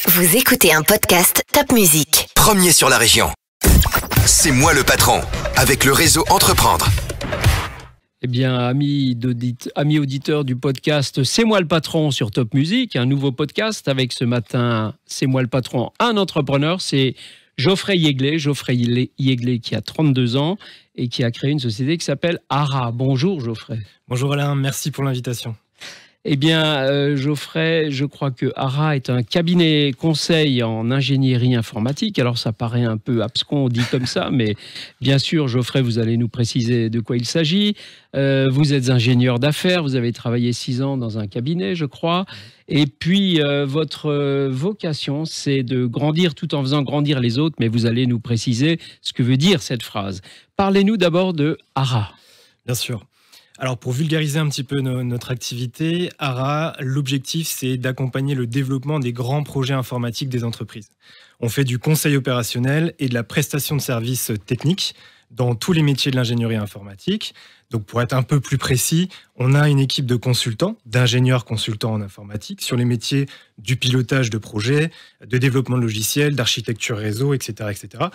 Vous écoutez un podcast Top Music. Premier sur la région. C'est moi le patron, avec le réseau Entreprendre. Eh bien, amis auditeurs du podcast C'est moi le patron sur Top Music, un nouveau podcast avec ce matin C'est moi le patron, un entrepreneur, c'est Geoffrey Yegley qui a 32 ans et qui a créé une société qui s'appelle ARA. Bonjour Geoffrey. Bonjour Alain, merci pour l'invitation. Eh bien, Geoffrey, je crois que ARA est un cabinet conseil en ingénierie informatique. Alors, ça paraît un peu abscon dit comme ça, mais bien sûr, Geoffrey, vous allez nous préciser de quoi il s'agit. Vous êtes ingénieur d'affaires, vous avez travaillé 6 ans dans un cabinet, je crois. Et puis, votre vocation, c'est de grandir tout en faisant grandir les autres, mais vous allez nous préciser ce que veut dire cette phrase. Parlez-nous d'abord de ARA. Bien sûr. Alors, pour vulgariser un petit peu notre activité, ARA, l'objectif, c'est d'accompagner le développement des grands projets informatiques des entreprises. On fait du conseil opérationnel et de la prestation de services techniques dans tous les métiers de l'ingénierie informatique. Donc, pour être un peu plus précis, on a une équipe de consultants, d'ingénieurs consultants en informatique sur les métiers du pilotage de projets, de développement de logiciels, d'architecture réseau, etc., etc.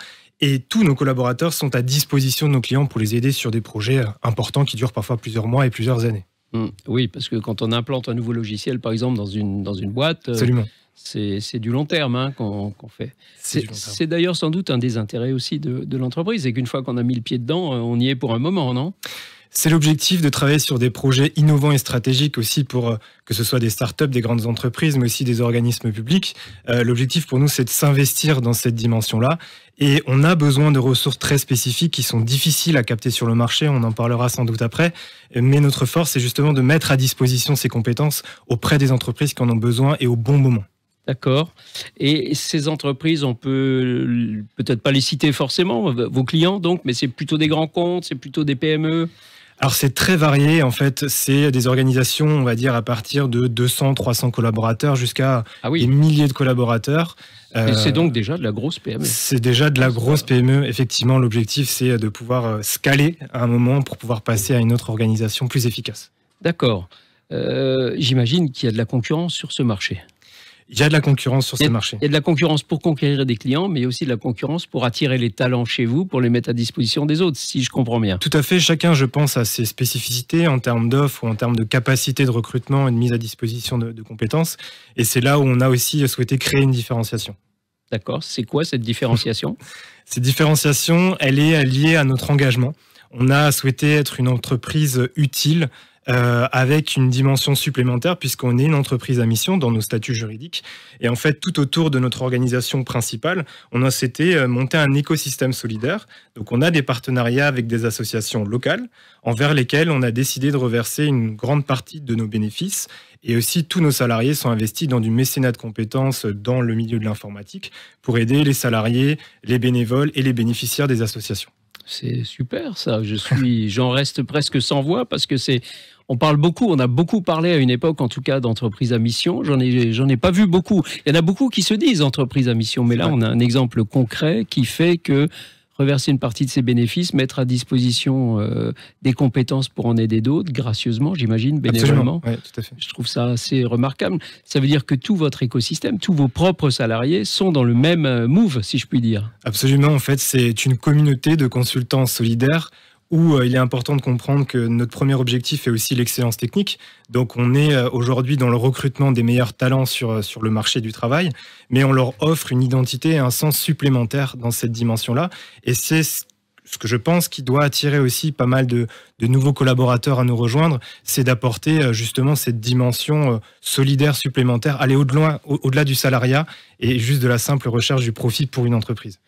Et tous nos collaborateurs sont à disposition de nos clients pour les aider sur des projets importants qui durent parfois plusieurs mois et plusieurs années. Oui, parce que quand on implante un nouveau logiciel, par exemple, dans une boîte, c'est du long terme qu'on fait. C'est d'ailleurs sans doute un des intérêts aussi de l'entreprise, c'est qu'une fois qu'on a mis le pied dedans, on y est pour un moment, non ? C'est l'objectif de travailler sur des projets innovants et stratégiques aussi pour que ce soit des startups, des grandes entreprises, mais aussi des organismes publics. L'objectif pour nous, c'est de s'investir dans cette dimension-là. Et on a besoin de ressources très spécifiques qui sont difficiles à capter sur le marché. On en parlera sans doute après. Mais notre force, c'est justement de mettre à disposition ces compétences auprès des entreprises qui en ont besoin et au bon moment. D'accord. Et ces entreprises, on peut peut-être pas les citer forcément, vos clients donc, mais c'est plutôt des grands comptes, c'est plutôt des PME ? Alors c'est très varié, en fait, c'est des organisations, on va dire, à partir de 200, 300 collaborateurs jusqu'à des milliers de collaborateurs. Et c'est donc déjà de la grosse PME. C'est déjà de la grosse PME, effectivement, l'objectif c'est de pouvoir scaler à un moment pour pouvoir passer à une autre organisation plus efficace. D'accord. J'imagine qu'il y a de la concurrence sur ce marché. Il y a de la concurrence sur ce marché. Il y a de la concurrence pour conquérir des clients, mais aussi de la concurrence pour attirer les talents chez vous, pour les mettre à disposition des autres, si je comprends bien. Tout à fait. Chacun, je pense, a ses spécificités en termes d'offres ou en termes de capacité de recrutement et de mise à disposition de compétences. Et c'est là où on a aussi souhaité créer une différenciation. D'accord. C'est quoi cette différenciation ? Cette différenciation, elle est liée à notre engagement. On a souhaité être une entreprise utile, avec une dimension supplémentaire puisqu'on est une entreprise à mission dans nos statuts juridiques. Et en fait, tout autour de notre organisation principale, on a souhaité monter un écosystème solidaire. Donc, on a des partenariats avec des associations locales envers lesquelles on a décidé de reverser une grande partie de nos bénéfices. Et aussi, tous nos salariés sont investis dans du mécénat de compétences dans le milieu de l'informatique pour aider les salariés, les bénévoles et les bénéficiaires des associations. C'est super ça, j'en reste presque sans voix parce que on a beaucoup parlé à une époque en tout cas d'entreprises à mission, j'en ai pas vu beaucoup. Il y en a beaucoup qui se disent entreprises à mission, mais là on a un exemple concret qui fait que reverser une partie de ses bénéfices, mettre à disposition des compétences pour en aider d'autres, gracieusement, j'imagine, bénévolement. Oui, tout à fait. Je trouve ça assez remarquable. Ça veut dire que tout votre écosystème, tous vos propres salariés sont dans le même move, si je puis dire. Absolument, en fait, c'est une communauté de consultants solidaires où il est important de comprendre que notre premier objectif est aussi l'excellence technique. Donc on est aujourd'hui dans le recrutement des meilleurs talents sur le marché du travail, mais on leur offre une identité et un sens supplémentaire dans cette dimension-là. Et c'est ce que je pense qui doit attirer aussi pas mal de nouveaux collaborateurs à nous rejoindre, c'est d'apporter justement cette dimension solidaire supplémentaire, aller au-delà du salariat et juste de la simple recherche du profit pour une entreprise.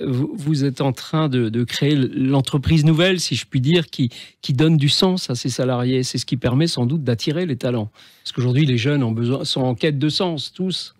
Vous êtes en train de créer l'entreprise nouvelle, si je puis dire, qui donne du sens à ses salariés. C'est ce qui permet sans doute d'attirer les talents. Parce qu'aujourd'hui, les jeunes sont en quête de sens, tous.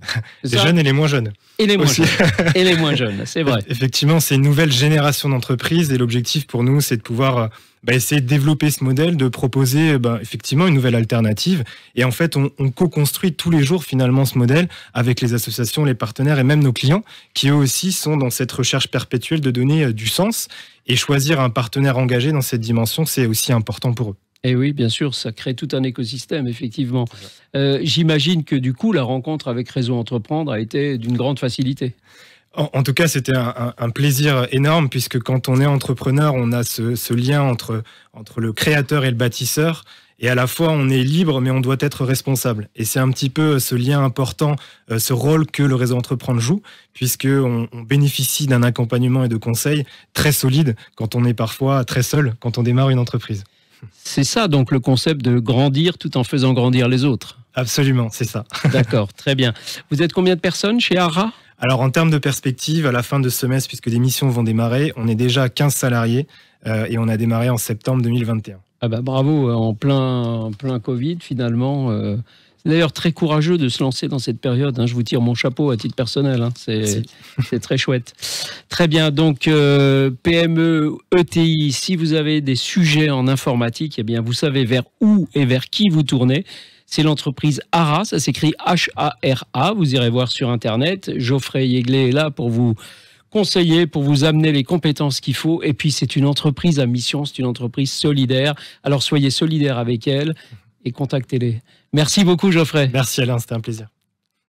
Les jeunes et les moins jeunes. Et les moins jeunes. Et les moins jeunes, c'est vrai. Effectivement, c'est une nouvelle génération d'entreprises et l'objectif pour nous, c'est de pouvoir essayer de développer ce modèle, de proposer effectivement une nouvelle alternative. Et en fait, on co-construit tous les jours finalement ce modèle avec les associations, les partenaires et même nos clients qui eux aussi sont dans cette recherche perpétuelle de donner du sens. Et choisir un partenaire engagé dans cette dimension, c'est aussi important pour eux. Et oui, bien sûr, ça crée tout un écosystème, effectivement. J'imagine que du coup, la rencontre avec Réseau Entreprendre a été d'une grande facilité. En tout cas, c'était un plaisir énorme, puisque quand on est entrepreneur, on a ce lien entre le créateur et le bâtisseur. Et à la fois, on est libre, mais on doit être responsable. Et c'est un petit peu ce lien important, ce rôle que le Réseau Entreprendre joue, puisqu'on bénéficie d'un accompagnement et de conseils très solides quand on est parfois très seul, quand on démarre une entreprise. C'est ça, donc, le concept de grandir tout en faisant grandir les autres. Absolument, c'est ça. D'accord, très bien. Vous êtes combien de personnes chez ARA ? Alors, en termes de perspective, à la fin de ce semestre, puisque des missions vont démarrer, on est déjà à 15 salariés et on a démarré en septembre 2021. Ah bah bravo, en plein Covid, finalement. C'est d'ailleurs très courageux de se lancer dans cette période. Hein. Je vous tire mon chapeau à titre personnel. Hein. C'est très chouette. Très bien. Donc, PME, ETI, si vous avez des sujets en informatique, eh bien, vous savez vers où et vers qui vous tournez. C'est l'entreprise ARA. Ça s'écrit H-A-R-A. Vous irez voir sur Internet. Geoffrey Yeglet est là pour vous conseiller, pour vous amener les compétences qu'il faut. Et puis, c'est une entreprise à mission. C'est une entreprise solidaire. Alors, soyez solidaires avec elle et contactez-les. Merci beaucoup, Geoffrey. Merci Alain, c'était un plaisir.